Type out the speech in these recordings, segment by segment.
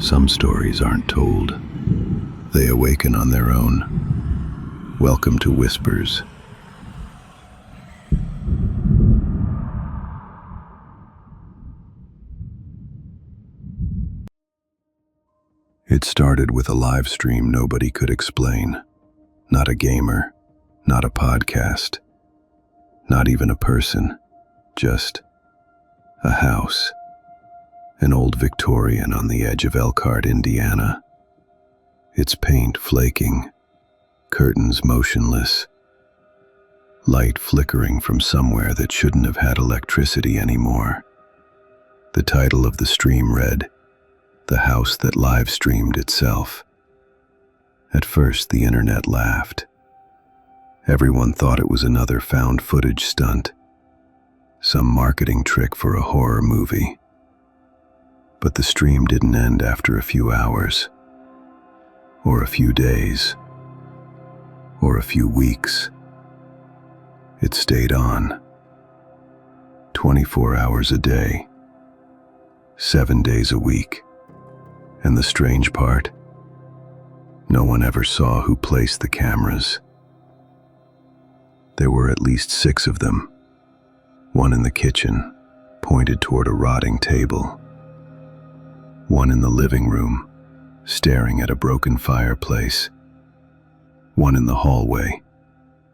Some stories aren't told. They awaken on their own. Welcome to Whispers. It started with a live stream nobody could explain. Not a gamer, not a podcast, not even a person, just a house. An old Victorian on the edge of Elkhart, Indiana. Its paint flaking, curtains motionless, light flickering from somewhere that shouldn't have had electricity anymore. The title of the stream read, "The House That Live Streamed Itself." At first, the internet laughed. Everyone thought it was another found footage stunt, some marketing trick for a horror movie. But the stream didn't end after a few hours, or a few days, or a few weeks. It stayed on, 24 hours a day, 7 days a week. And the strange part, no one ever saw who placed the cameras. There were at least 6 of them, one in the kitchen, pointed toward a rotting table. One in the living room, staring at a broken fireplace. One in the hallway,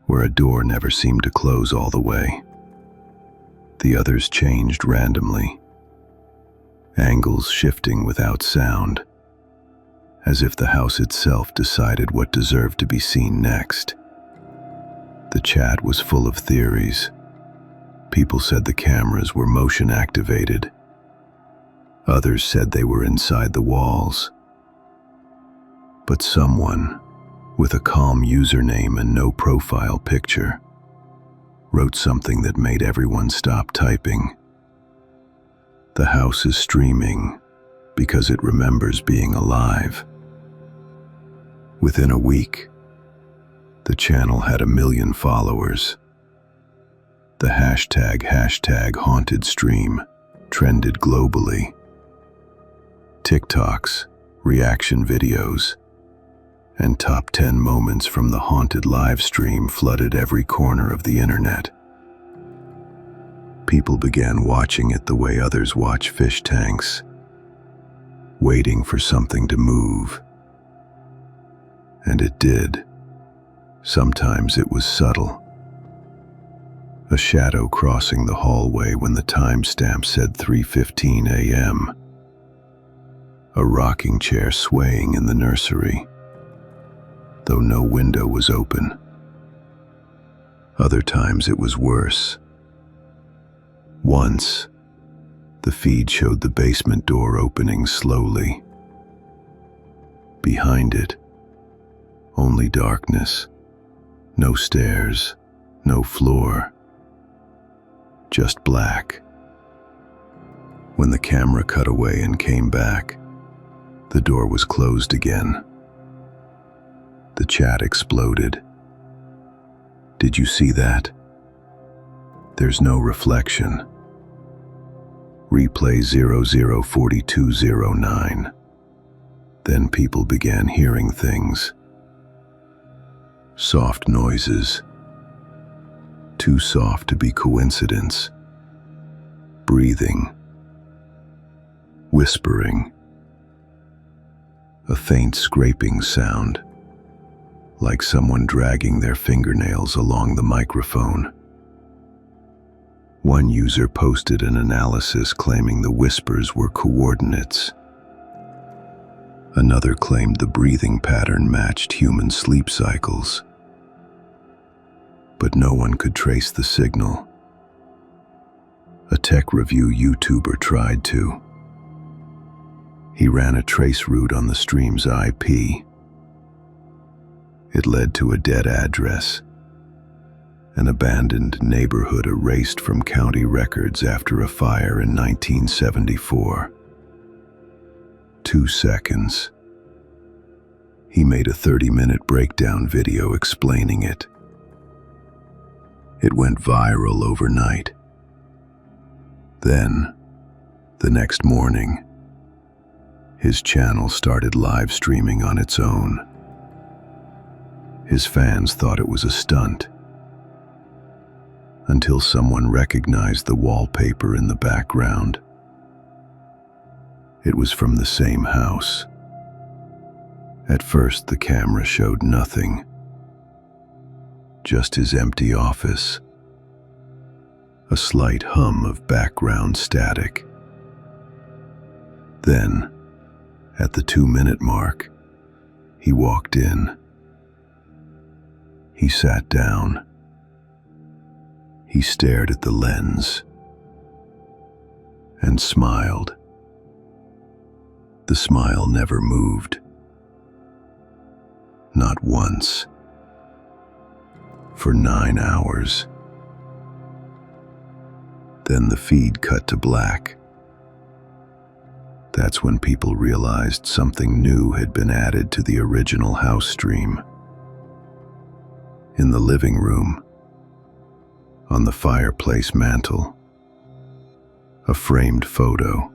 where a door never seemed to close all the way. The others changed randomly, angles shifting without sound, as if the house itself decided what deserved to be seen next. The chat was full of theories. People said the cameras were motion activated. Others said they were inside the walls. But someone, with a calm username and no profile picture, wrote something that made everyone stop typing. The house is streaming because it remembers being alive. Within a week, the channel had 1 million followers. The hashtag haunted stream trended globally. TikToks, reaction videos, and top 10 moments from the haunted live stream flooded every corner of the internet. People began watching it the way others watch fish tanks, waiting for something to move. And it did. Sometimes it was subtle. A shadow crossing the hallway when the timestamp said 3:15 a.m. A rocking chair swaying in the nursery, though no window was open. Other times it was worse. Once, the feed showed the basement door opening slowly. Behind it, only darkness. No stairs, no floor. Just black. When the camera cut away and came back, the door was closed again. The chat exploded. Did you see that? There's no reflection. Replay 004209. Then people began hearing things. Soft noises. Too soft to be coincidence. Breathing. Whispering. A faint scraping sound, like someone dragging their fingernails along the microphone. One user posted an analysis claiming the whispers were coordinates. Another claimed the breathing pattern matched human sleep cycles. But no one could trace the signal. A tech review YouTuber tried to. He ran a trace route on the stream's IP. It led to a dead address, an abandoned neighborhood erased from county records after a fire in 1974. 2 seconds. He made a 30-minute breakdown video explaining it. It went viral overnight. Then, the next morning, His channel started live streaming on its own. His fans thought it was a stunt, until someone recognized the wallpaper in the background. It was from the same house. At first, the camera showed nothing, just his empty office, a slight hum of background static. Then, at the 2-minute mark, he walked in. He sat down. He stared at the lens and smiled. The smile never moved. Not once. For 9 hours. Then the feed cut to black. That's when people realized something new had been added to the original house stream. In the living room, on the fireplace mantel, a framed photo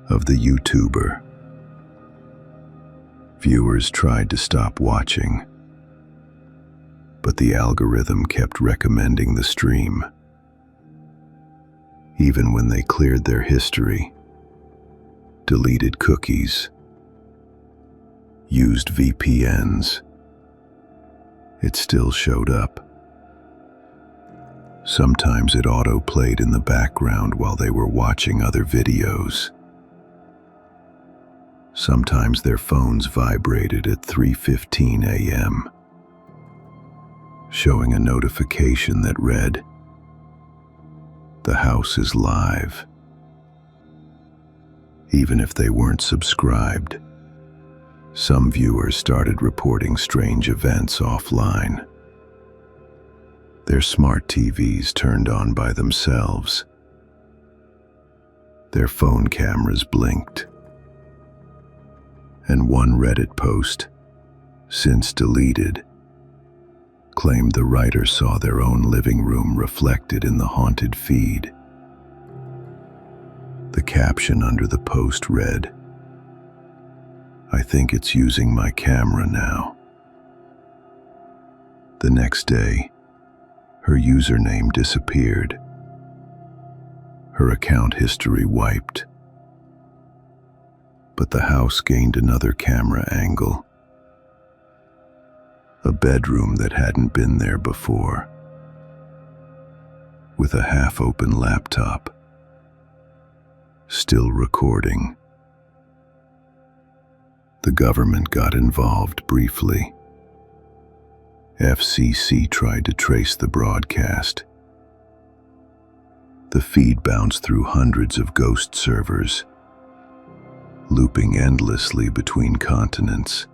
of the YouTuber. Viewers tried to stop watching, but the algorithm kept recommending the stream. Even when they cleared their history, deleted cookies, used VPNs, it still showed up. Sometimes it auto-played in the background while they were watching other videos. Sometimes their phones vibrated at 3:15 a.m., showing a notification that read, "The house is live." Even if they weren't subscribed, some viewers started reporting strange events offline. Their smart TVs turned on by themselves. Their phone cameras blinked. And one Reddit post, since deleted, claimed the writer saw their own living room reflected in the haunted feed. The caption under the post read, "I think it's using my camera now." The next day, her username disappeared. Her account history wiped. But the house gained another camera angle. A bedroom that hadn't been there before, with a half-open laptop, still recording. The government got involved briefly. FCC tried to trace the broadcast. The feed bounced through hundreds of ghost servers, looping endlessly between continents.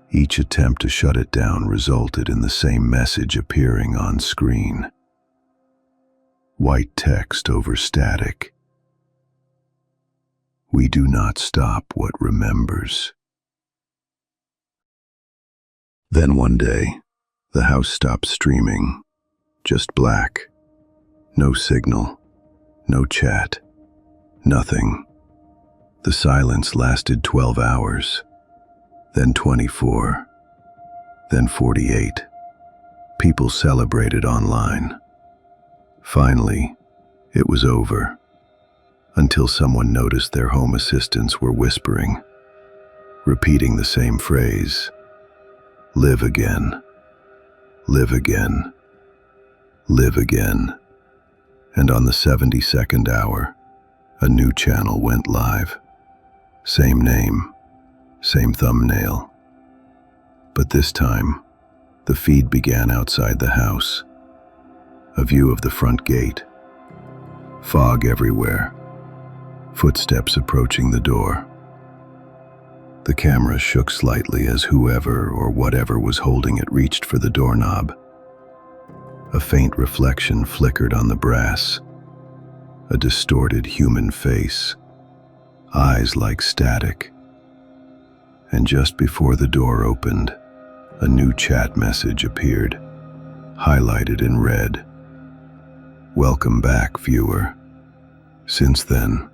Each attempt to shut it down resulted in the same message appearing on screen. White text over static. "We do not stop what remembers." Then one day, the house stopped streaming. Just black. No signal. No chat. Nothing. The silence lasted 12 hours, then 24, then 48. People celebrated online. Finally, it was over, until someone noticed their home assistants were whispering, repeating the same phrase, "Live again, live again, live again." And on the 72nd hour, a new channel went live. Same name, same thumbnail. But this time, the feed began outside the house. A view of the front gate. Fog everywhere. Footsteps approaching the door. The camera shook slightly as whoever or whatever was holding it reached for the doorknob. A faint reflection flickered on the brass. A distorted human face. Eyes like static. And just before the door opened, a new chat message appeared, highlighted in red. "Welcome back, viewer. Since then,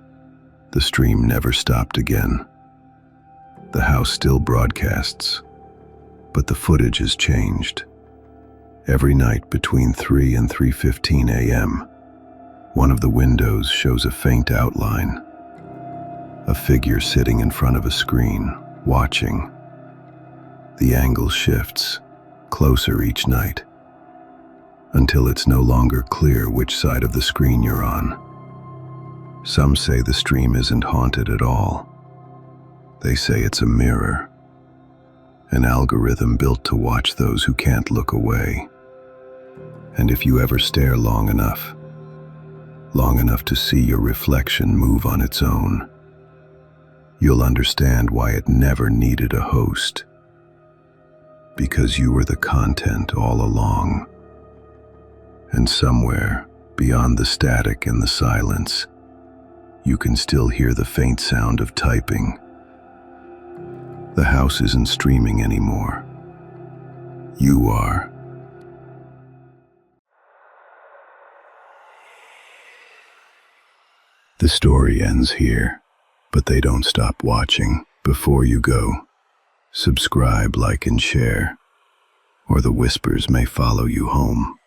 The stream never stopped again. The house still broadcasts, but the footage has changed. Every night between 3 and 3:15 a.m., one of the windows shows a faint outline, a figure sitting in front of a screen, watching. The angle shifts, closer each night, until it's no longer clear which side of the screen you're on. Some say the stream isn't haunted at all. They say it's a mirror, an algorithm built to watch those who can't look away. And if you ever stare long enough to see your reflection move on its own, you'll understand why it never needed a host. Because you were the content all along. And somewhere, beyond the static and the silence, you can still hear the faint sound of typing. The house isn't streaming anymore. You are. The story ends here, but they don't stop watching. Before you go, subscribe, like, and share, or the whispers may follow you home.